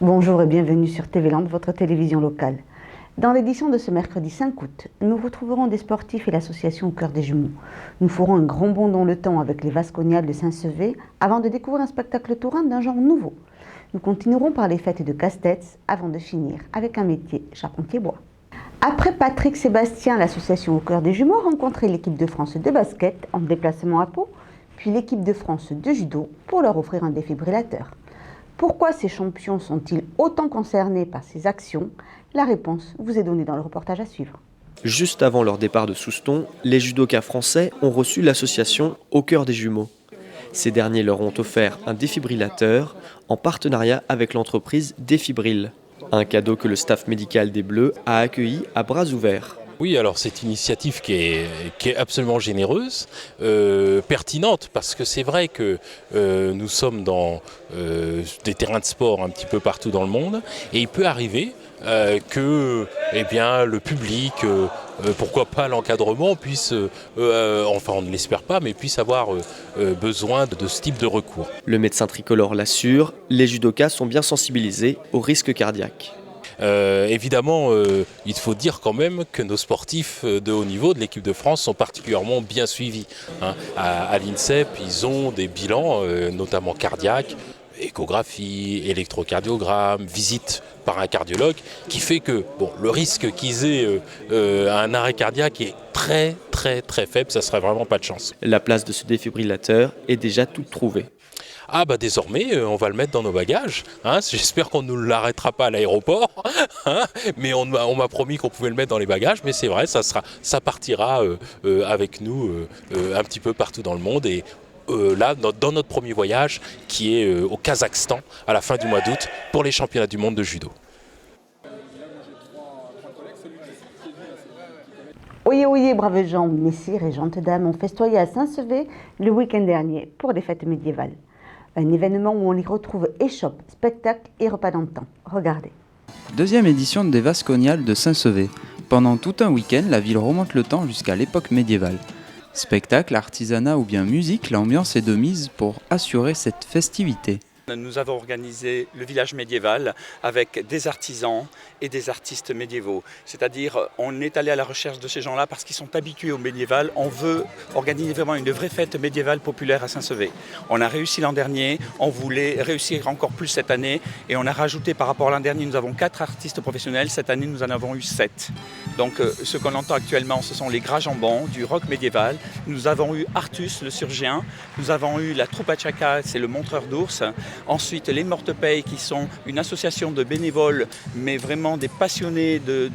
Bonjour et bienvenue sur TV Land, votre télévision locale. Dans l'édition de ce mercredi 5 août, nous retrouverons des sportifs et l'association Au Cœur des Jumeaux. Nous ferons un grand bond dans le temps avec les Vasconiades de Saint-Sevé avant de découvrir un spectacle taurin d'un genre nouveau. Nous continuerons par les fêtes de Casse-Tête avant de finir avec un métier charpentier-bois. Après Patrick Sébastien, l'association Au Cœur des Jumeaux a rencontré l'équipe de France de basket en déplacement à Pau, puis l'équipe de France de judo pour leur offrir un défibrillateur. Pourquoi ces champions sont-ils autant concernés par ces actions? La réponse vous est donnée dans le reportage à suivre. Juste avant leur départ de Souston, les judokas français ont reçu l'association Au Cœur des Jumeaux. Ces derniers leur ont offert un défibrillateur en partenariat avec l'entreprise Défibril. Un cadeau que le staff médical des Bleus a accueilli à bras ouverts. Oui, alors c'est une initiative qui est absolument généreuse, pertinente, parce que c'est vrai que nous sommes dans des terrains de sport un petit peu partout dans le monde, et il peut arriver que le public, pourquoi pas l'encadrement, puisse, enfin on ne l'espère pas, mais puisse avoir besoin de ce type de recours. Le médecin tricolore l'assure, les judokas sont bien sensibilisés aux risques cardiaques. Évidemment, il faut dire quand même que nos sportifs de haut niveau de l'équipe de France sont particulièrement bien suivis. À l'INSEP, ils ont des bilans, notamment cardiaques, échographie, électrocardiogramme, visite par un cardiologue, qui fait que le risque qu'ils aient un arrêt cardiaque est très faible, ça serait vraiment pas de chance. La place de ce défibrillateur est déjà toute trouvée. Désormais, on va le mettre dans nos bagages. J'espère qu'on ne nous l'arrêtera pas à l'aéroport. Mais on m'a promis qu'on pouvait le mettre dans les bagages. Mais c'est vrai, ça partira avec nous un petit peu partout dans le monde. Et là, dans notre premier voyage, qui est au Kazakhstan, à la fin du mois d'août, pour les championnats du monde de judo. Oyez, oyez, braves gens, messires et gentes dames ont festoyé à Saint-Sevé le week-end dernier pour des fêtes médiévales. Un événement où on y retrouve échoppe, spectacle et repas d'antan. Regardez. Deuxième édition des Vasconiades de Saint-Sevé. Pendant tout un week-end, la ville remonte le temps jusqu'à l'époque médiévale. Spectacle, artisanat ou bien musique, l'ambiance est de mise pour assurer cette festivité. Nous avons organisé le village médiéval avec des artisans et des artistes médiévaux. C'est-à-dire, on est allé à la recherche de ces gens-là parce qu'ils sont habitués au médiéval. On veut organiser vraiment une vraie fête médiévale populaire à Saint-Sevé. On a réussi l'an dernier, on voulait réussir encore plus cette année et on a rajouté par rapport à l'an dernier, nous avons 4 artistes professionnels. Cette année, nous en avons eu 7. Donc, ce qu'on entend actuellement, ce sont les gras jambons du rock médiéval. Nous avons eu Artus, le surgien. Nous avons eu la troupe Chaka, c'est le montreur d'ours. Ensuite, les Mortepeilles, qui sont une association de bénévoles, mais vraiment des passionnés de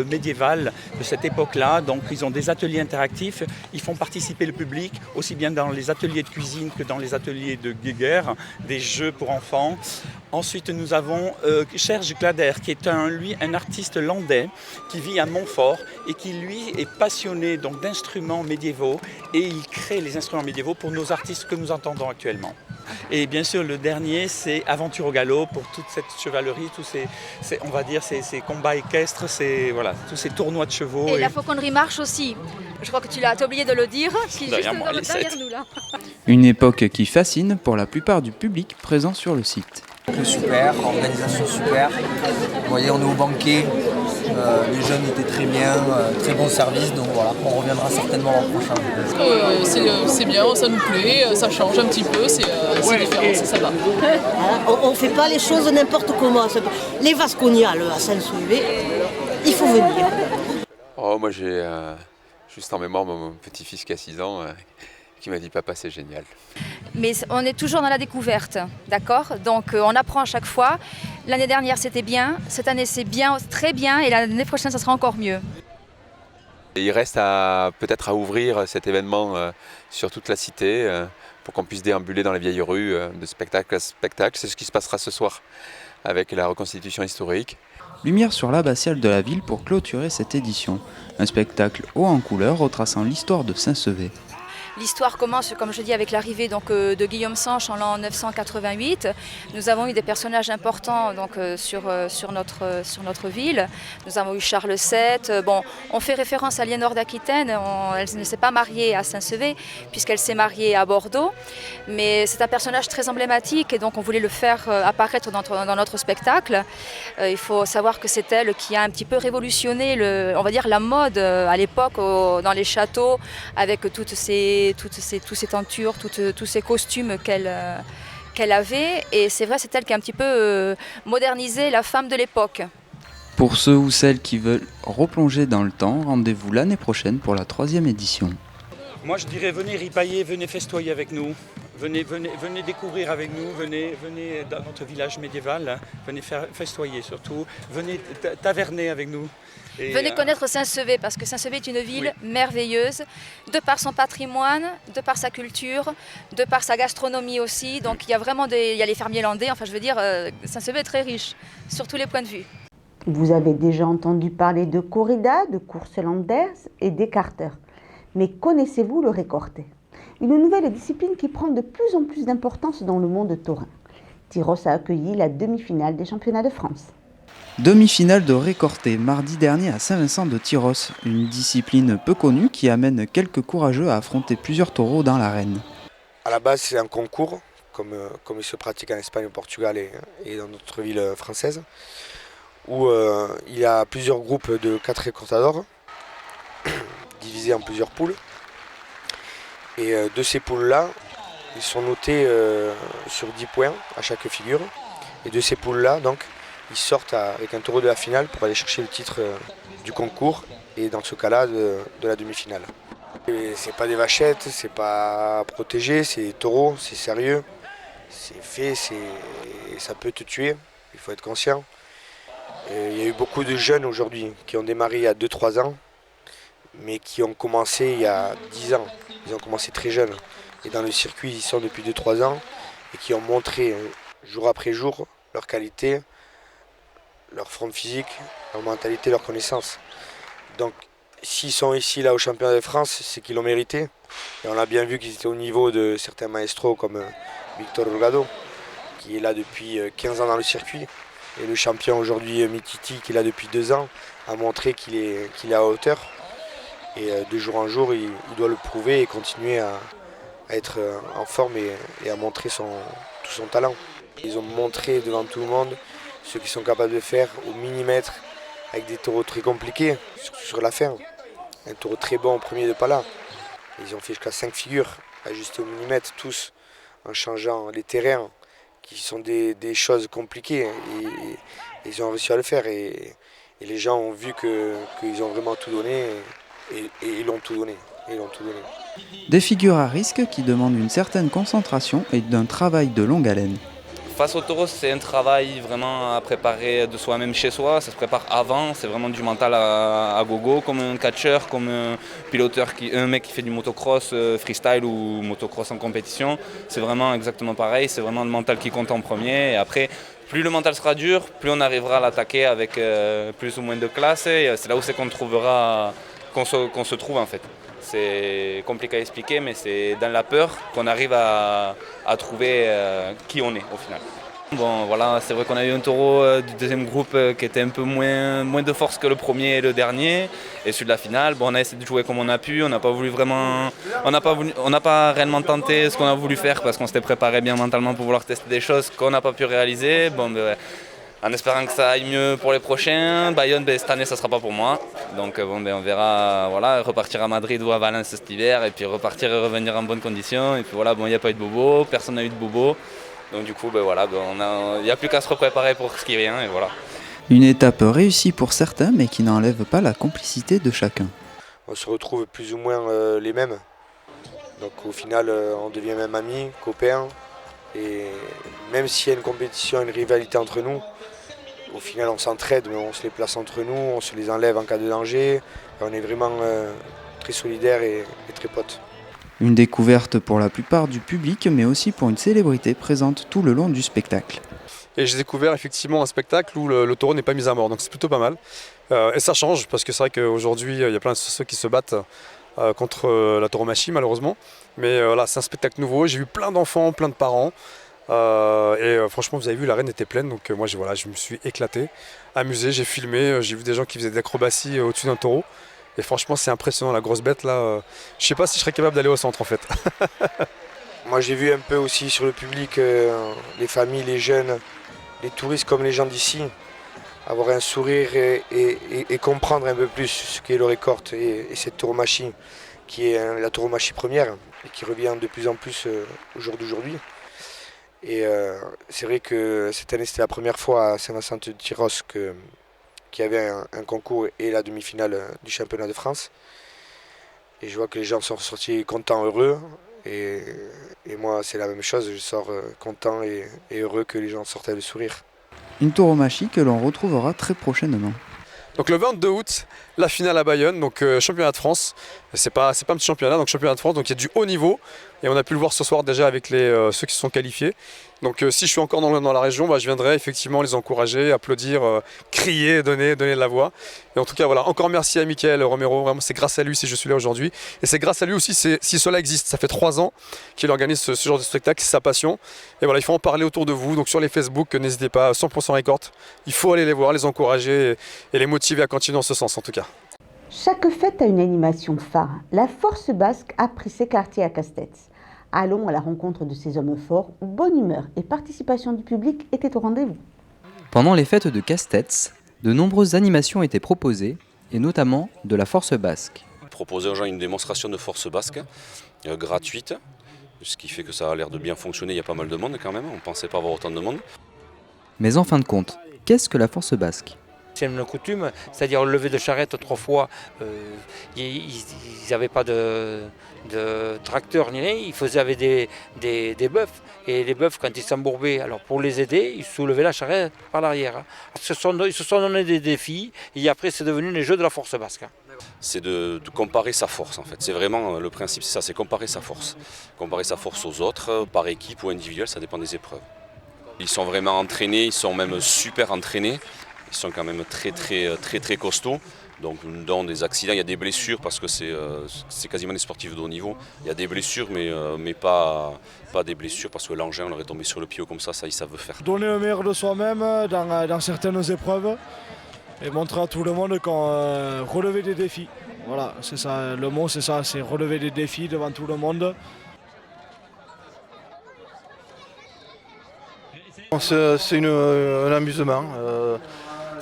médiéval de cette époque-là. Donc, ils ont des ateliers interactifs. Ils font participer le public, aussi bien dans les ateliers de cuisine que dans les ateliers de guéguerre, des jeux pour enfants. Ensuite, nous avons Serge Glader, qui est un artiste landais qui vit à Montfort et qui, lui, est passionné d'instruments médiévaux et il crée les instruments médiévaux pour nos artistes que nous entendons actuellement. Et bien sûr, le dernier, c'est Aventure au galop pour toute cette chevalerie, tous ces combats équestres, tous ces tournois de chevaux. Et la fauconnerie marche aussi. Je crois que tu as oublié de le dire, qui est juste derrière nous là. Une époque qui fascine pour la plupart du public présent sur le site. Super, organisation super. Vous voyez, on est au banquet, les jeunes étaient très bien, très bon service, donc voilà, on reviendra certainement l'an prochain. C'est bien, ça nous plaît, ça change un petit peu, c'est différent, ça va. On ne fait pas les choses n'importe comment. Les Vasconiades à Saint-Sevé, il faut venir. Moi j'ai juste en mémoire mon petit-fils qui a 6 ans. Qui m'a dit papa c'est génial. Mais on est toujours dans la découverte, d'accord? Donc on apprend à chaque fois. L'année dernière c'était bien, cette année c'est bien, très bien et l'année prochaine ça sera encore mieux. Et il reste peut-être à ouvrir cet événement sur toute la cité pour qu'on puisse déambuler dans les vieilles rues de spectacle à spectacle. C'est ce qui se passera ce soir avec la reconstitution historique. Lumière sur l'abbatiale de la ville pour clôturer cette édition. Un spectacle haut en couleur retraçant l'histoire de Saint-Sevé. L'histoire commence, comme je dis, avec l'arrivée de Guillaume Sanche en l'an 988. Nous avons eu des personnages importants donc, sur notre ville. Nous avons eu Charles VII. Bon, on fait référence à Liénore d'Aquitaine. Elle ne s'est pas mariée à Saint-Sevé puisqu'elle s'est mariée à Bordeaux. Mais c'est un personnage très emblématique et donc on voulait le faire apparaître dans notre spectacle. Il faut savoir que c'est elle qui a un petit peu révolutionné on va dire, la mode à l'époque dans les châteaux avec toutes ces tentures, tous ces costumes qu'elle avait. Et c'est vrai, c'est elle qui a un petit peu modernisé la femme de l'époque. Pour ceux ou celles qui veulent replonger dans le temps, rendez-vous l'année prochaine pour la 3e édition. Moi je dirais venez ripailler, venez festoyer avec nous, venez découvrir avec nous, venez dans notre village médiéval, hein. Venez faire festoyer surtout, venez taverner avec nous. Et venez connaître Saint-Sevé parce que Saint-Sevé est une ville merveilleuse, de par son patrimoine, de par sa culture, de par sa gastronomie aussi. Donc il y a vraiment il y a les fermiers landais, enfin je veux dire, Saint-Sevé est très riche sur tous les points de vue. Vous avez déjà entendu parler de corrida, de courses landaises et d'écarteurs. Mais connaissez-vous le récorté? Une nouvelle discipline qui prend de plus en plus d'importance dans le monde taurin. Tyrosse a accueilli la demi-finale des championnats de France. Demi-finale de récorté, mardi dernier à Saint-Vincent de Tyrosse, une discipline peu connue qui amène quelques courageux à affronter plusieurs taureaux dans l'arène. À la base, c'est un concours, comme il se pratique en Espagne, au Portugal et dans d'autres villes françaises, où il y a plusieurs groupes de 4 récortadors, divisés en plusieurs poules. Et de ces poules-là, ils sont notés sur 10 points à chaque figure. Et de ces poules-là, donc, ils sortent avec un taureau de la finale pour aller chercher le titre du concours et dans ce cas-là de la demi-finale. C'est pas des vachettes, c'est pas protégé, c'est des taureaux, c'est sérieux, c'est fait, ça peut te tuer, il faut être conscient. Il y a eu beaucoup de jeunes aujourd'hui qui ont démarré il y a 2-3 ans, mais qui ont commencé il y a 10 ans. Ils ont commencé très jeunes. Et dans le circuit, ils sont depuis 2-3 ans et qui ont montré jour après jour leur qualité, leur forme physique, leur mentalité, leur connaissance. Donc s'ils sont ici là au championnat de France, c'est qu'ils l'ont mérité. Et on a bien vu qu'ils étaient au niveau de certains maestros comme Victor Rogado, qui est là depuis 15 ans dans le circuit. Et le champion aujourd'hui, Mititi, qui est là depuis 2 ans, a montré qu'il est à hauteur. Et de jour en jour, il doit le prouver et continuer à être en forme et à montrer tout son talent. Ils ont montré devant tout le monde ce qu'ils sont capables de faire au millimètre, avec des taureaux très compliqués, surtout sur la fin. Un taureau très bon au premier de Pala. Ils ont fait jusqu'à 5 figures, ajustées au millimètre, tous, en changeant les terrains, qui sont des choses compliquées. Et ils ont réussi à le faire. Et les gens ont vu qu'ils ont vraiment tout donné. Et ils l'ont tout donné. Des figures à risque qui demandent une certaine concentration et d'un travail de longue haleine. Face au taureau, c'est un travail vraiment à préparer de soi-même chez soi. Ça se prépare avant, c'est vraiment du mental à gogo, comme un catcheur, comme un piloteur, un mec qui fait du motocross freestyle ou motocross en compétition. C'est vraiment exactement pareil, c'est vraiment le mental qui compte en premier. Et après, plus le mental sera dur, plus on arrivera à l'attaquer avec plus ou moins de classe. Et c'est là où c'est qu'on se trouve en fait. C'est compliqué à expliquer, mais c'est dans la peur qu'on arrive à trouver qui on est au final. Bon voilà, c'est vrai qu'on a eu un taureau du deuxième groupe qui était un peu moins de force que le premier et le dernier. Et celui de la finale, bon, on a essayé de jouer comme on a pu, on n'a pas réellement tenté ce qu'on a voulu faire parce qu'on s'était préparé bien mentalement pour vouloir tester des choses qu'on n'a pas pu réaliser. Bon, en espérant que ça aille mieux pour les prochains. Bayonne, cette année, ça ne sera pas pour moi. Donc on verra, repartir à Madrid ou à Valence cet hiver et puis repartir et revenir en bonnes conditions. Et puis voilà, il n'y a pas eu de bobo, personne n'a eu de bobo. Donc du coup, il n'y a plus qu'à se repréparer pour ce qui vient et voilà. Une étape réussie pour certains, mais qui n'enlève pas la complicité de chacun. On se retrouve plus ou moins les mêmes. Donc au final, on devient même amis, copains. Et même s'il y a une compétition, une rivalité entre nous, au final on s'entraide, mais on se les place entre nous, on se les enlève en cas de danger. Et on est vraiment très solidaires et très potes. Une découverte pour la plupart du public, mais aussi pour une célébrité présente tout le long du spectacle. Et j'ai découvert effectivement un spectacle où le taureau n'est pas mis à mort, donc c'est plutôt pas mal. Et ça change, parce que c'est vrai qu'aujourd'hui, il y a plein de ceux qui se battent contre la tauromachie malheureusement. Mais voilà, c'est un spectacle nouveau, j'ai vu plein d'enfants, plein de parents. Franchement, vous avez vu, l'arène était pleine, donc moi je me suis éclaté, amusé, j'ai filmé, j'ai vu des gens qui faisaient de l'acrobatie au-dessus d'un taureau. Et franchement, c'est impressionnant, la grosse bête là. Je sais pas si je serais capable d'aller au centre en fait. Moi j'ai vu un peu aussi sur le public, les familles, les jeunes, les touristes comme les gens d'ici, avoir un sourire et comprendre un peu plus ce qu'est le récorte et cette tauromachie, qui est la tauromachie première et qui revient de plus en plus au jour d'aujourd'hui. Et c'est vrai que cette année c'était la première fois à Saint-Vincent-de-Tyrosse qu'il y avait un concours et la demi-finale du championnat de France. Et je vois que les gens sont sortis contents, heureux. Et moi, c'est la même chose, je sors content et heureux que les gens sortent avec le sourire. Une tauromachie que l'on retrouvera très prochainement. Donc le 22 août, la finale à Bayonne, donc championnat de France. C'est pas un petit championnat, donc championnat de France, donc il y a du haut niveau. Et on a pu le voir ce soir déjà avec ceux qui se sont qualifiés. Donc si je suis encore dans la région, je viendrai effectivement les encourager, applaudir, crier, donner de la voix. Et en tout cas, voilà, encore merci à Mickaël Romero, vraiment c'est grâce à lui si je suis là aujourd'hui. Et c'est grâce à lui aussi si cela existe. Ça fait 3 ans qu'il organise ce genre de spectacle, c'est sa passion. Et voilà, il faut en parler autour de vous. Donc sur les Facebook, n'hésitez pas, 100% Récorte. Il faut aller les voir, les encourager et les motiver à continuer dans ce sens en tout cas. Chaque fête a une animation phare. La Force Basque a pris ses quartiers à Castets. Allons à la rencontre de ces hommes forts où bonne humeur et participation du public étaient au rendez-vous. Pendant les fêtes de Castets, de nombreuses animations étaient proposées, et notamment de la Force Basque. Proposer aux gens une démonstration de Force Basque, gratuite, ce qui fait que ça a l'air de bien fonctionner, il y a pas mal de monde quand même, on ne pensait pas avoir autant de monde. Mais en fin de compte, qu'est-ce que la Force Basque ? C'est une coutume, c'est-à-dire le lever de charrette autrefois, ils n'avaient pas de tracteur ni rien, ils faisaient avec des bœufs. Et les bœufs, quand ils s'embourbaient, alors pour les aider, ils soulevaient la charrette par l'arrière. Ils se sont donné des défis et après c'est devenu les jeux de la Force Basque. C'est de comparer sa force en fait, c'est vraiment le principe, c'est ça, c'est comparer sa force. Comparer sa force aux autres, par équipe ou individuel, ça dépend des épreuves. Ils sont vraiment entraînés, ils sont même super entraînés. Ils sont quand même très costauds, donc dans des accidents, il y a des blessures parce que c'est quasiment des sportifs de haut niveau. Il y a des blessures mais pas des blessures parce que l'engin leur est tombé sur le pied ou comme ça ils savent faire. Donner le meilleur de soi-même dans certaines épreuves et montrer à tout le monde qu'on relever des défis. Voilà, c'est ça, le mot c'est ça, c'est relever des défis devant tout le monde. C'est un amusement.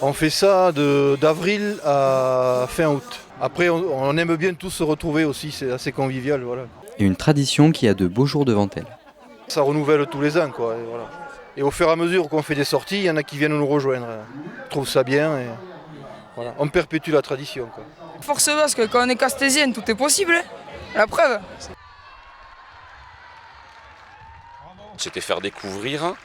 On fait ça d'avril à fin août. Après, on aime bien tous se retrouver aussi, c'est assez convivial. Voilà. Et une tradition qui a de beaux jours devant elle. Ça renouvelle tous les ans, quoi. Et, voilà. Et au fur et à mesure qu'on fait des sorties, il y en a qui viennent nous rejoindre. On trouve ça bien et voilà. On perpétue la tradition, quoi. Force Basque, quand on est castésienne, tout est possible. La preuve. C'était faire découvrir.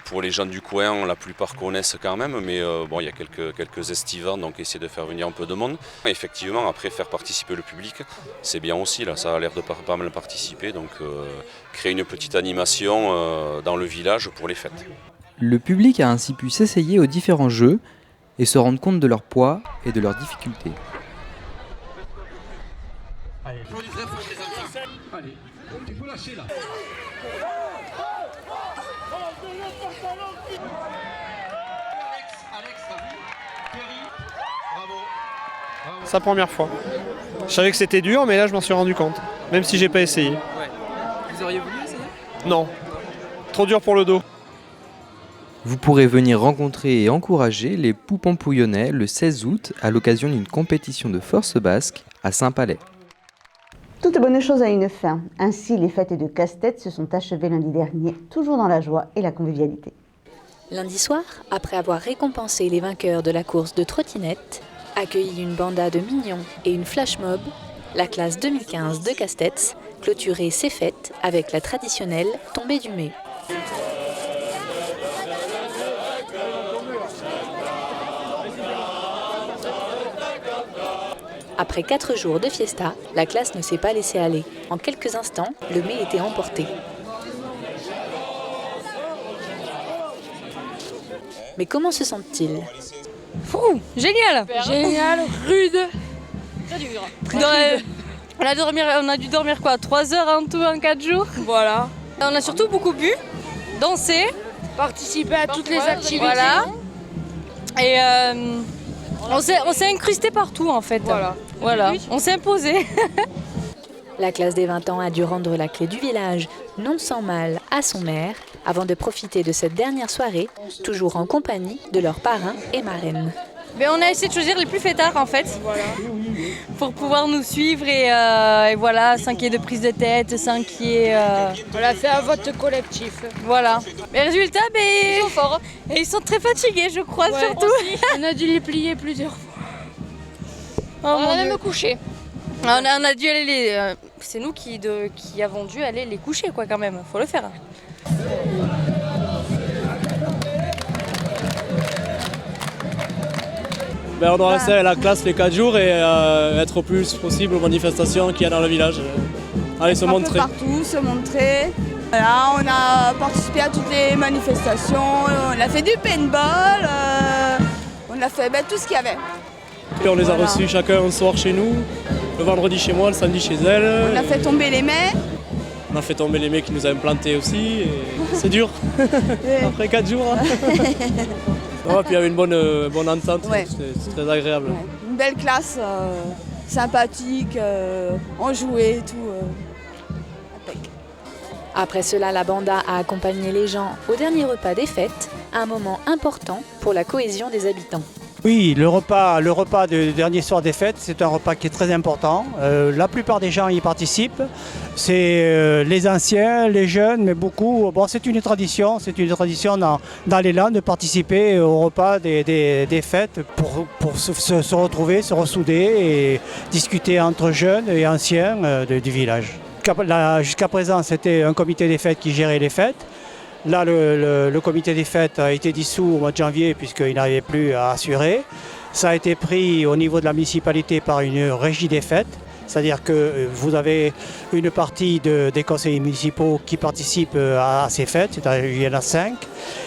Pour les gens du coin, la plupart connaissent quand même, mais il y a quelques estivants, donc essayer de faire venir un peu de monde. Et effectivement, après faire participer le public, c'est bien aussi, là, ça a l'air de pas mal participer, donc créer une petite animation dans le village pour les fêtes. Le public a ainsi pu s'essayer aux différents jeux et se rendre compte de leur poids et de leurs difficultés. Allez, il faut lâcher là. Sa première fois. Je savais que c'était dur, mais là je m'en suis rendu compte, même si j'ai pas essayé. Ouais. Vous auriez voulu essayer ? Non, trop dur pour le dos. Vous pourrez venir rencontrer et encourager les Poupompouillonnais le 16 août à l'occasion d'une compétition de Force Basque à Saint-Palais. Toute bonne chose a une fin. Ainsi, les fêtes de Castets se sont achevées lundi dernier, toujours dans la joie et la convivialité. Lundi soir, après avoir récompensé les vainqueurs de la course de trottinette, accueilli une banda de mignons et une flash mob, la classe 2015 de Castets clôturait ses fêtes avec la traditionnelle tombée du mai. Après 4 jours de fiesta, la classe ne s'est pas laissée aller. En quelques instants, le mai était emporté. Mais comment se sentent-ils ? Fou, génial, génial, rude, très dur. On a dû dormir quoi, 3 heures en tout en 4 jours. Voilà. On a surtout beaucoup bu, dansé, participé à toutes les activités. Voilà. Et on s'est incrusté partout en fait. Voilà. On s'est imposé. La classe des 20 ans a dû rendre la clé du village, non sans mal, à son maire, avant de profiter de cette dernière soirée, toujours en compagnie de leurs parrains et marraines. Mais on a essayé de choisir les plus fêtards en fait, pour pouvoir nous suivre et voilà, sans qu'il y ait de prise de tête, sans qu'il y ait... On a fait un vote collectif. Voilà. Mais résultat, ils sont forts. Et ils sont très fatigués, je crois, surtout. On a dû les plier plusieurs fois. On a même couché. On a dû aller c'est nous qui avons dû aller les coucher quoi quand même, faut le faire. On doit rester à la classe les 4 jours et être au plus possible aux manifestations qu'il y a dans le village. Aller se montrer. Un peu partout, se montrer. Voilà, on a participé à toutes les manifestations, on a fait du paintball, on a fait tout ce qu'il y avait. Et on les a reçus chacun un soir chez nous, le vendredi chez moi, le samedi chez elle. On a fait tomber les mets. On a fait tomber les mecs qui nous avaient plantés aussi. C'est dur, après 4 jours. Ouais, puis il y avait une bonne entente, c'est très agréable. Ouais. Une belle classe, sympathique, on jouait et tout. Après cela, la banda a accompagné les gens au dernier repas des fêtes, un moment important pour la cohésion des habitants. Oui, le repas du dernier soir des fêtes, c'est un repas qui est très important. La plupart des gens y participent. C'est les anciens, les jeunes, mais beaucoup. Bon, c'est une tradition dans les Landes de participer au repas des fêtes pour se retrouver, se ressouder et discuter entre jeunes et anciens du village. Jusqu'à présent, c'était un comité des fêtes qui gérait les fêtes. Là, le comité des fêtes a été dissous au mois de janvier puisqu'il n'arrivait plus à assurer. Ça a été pris au niveau de la municipalité par une régie des fêtes, c'est-à-dire que vous avez une partie des conseillers municipaux qui participent à ces fêtes, c'est-à-dire il y en a 5,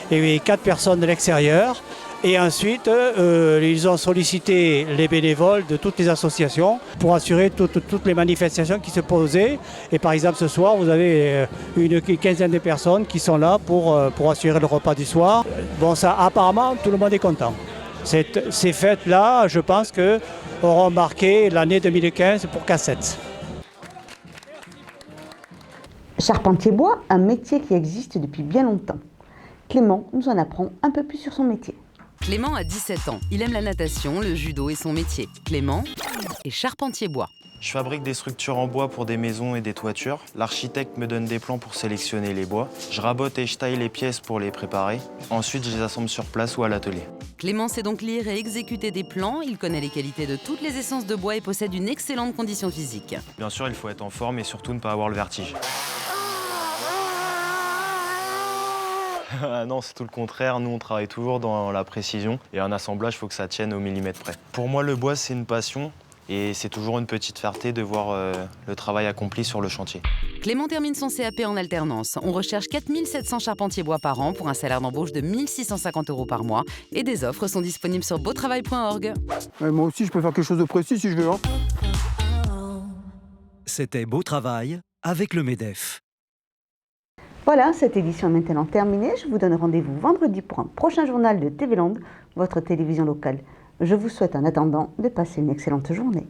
et 4 personnes de l'extérieur. Et ensuite, ils ont sollicité les bénévoles de toutes les associations pour assurer toutes les manifestations qui se posaient. Et par exemple, ce soir, vous avez une quinzaine de personnes qui sont là pour assurer le repas du soir. Bon, ça, apparemment, tout le monde est content. Ces fêtes-là, je pense auront marqué l'année 2015 pour Cassettes. Charpentier bois, un métier qui existe depuis bien longtemps. Clément nous en apprend un peu plus sur son métier. Clément a 17 ans. Il aime la natation, le judo et son métier. Clément est charpentier bois. Je fabrique des structures en bois pour des maisons et des toitures. L'architecte me donne des plans pour sélectionner les bois. Je rabote et je taille les pièces pour les préparer. Ensuite, je les assemble sur place ou à l'atelier. Clément sait donc lire et exécuter des plans. Il connaît les qualités de toutes les essences de bois et possède une excellente condition physique. Bien sûr, il faut être en forme et surtout ne pas avoir le vertige. Non, c'est tout le contraire. Nous, on travaille toujours dans la précision. Et un assemblage, il faut que ça tienne au millimètre près. Pour moi, le bois, c'est une passion. Et c'est toujours une petite fierté de voir le travail accompli sur le chantier. Clément termine son CAP en alternance. On recherche 4 700 charpentiers bois par an pour un salaire d'embauche de 1 650 € par mois. Et des offres sont disponibles sur beautravail.org. Moi aussi, je peux faire quelque chose de précis si je veux. C'était Beau Travail avec le MEDEF. Voilà, cette édition est maintenant terminée. Je vous donne rendez-vous vendredi pour un prochain journal de TV Land, votre télévision locale. Je vous souhaite en attendant de passer une excellente journée.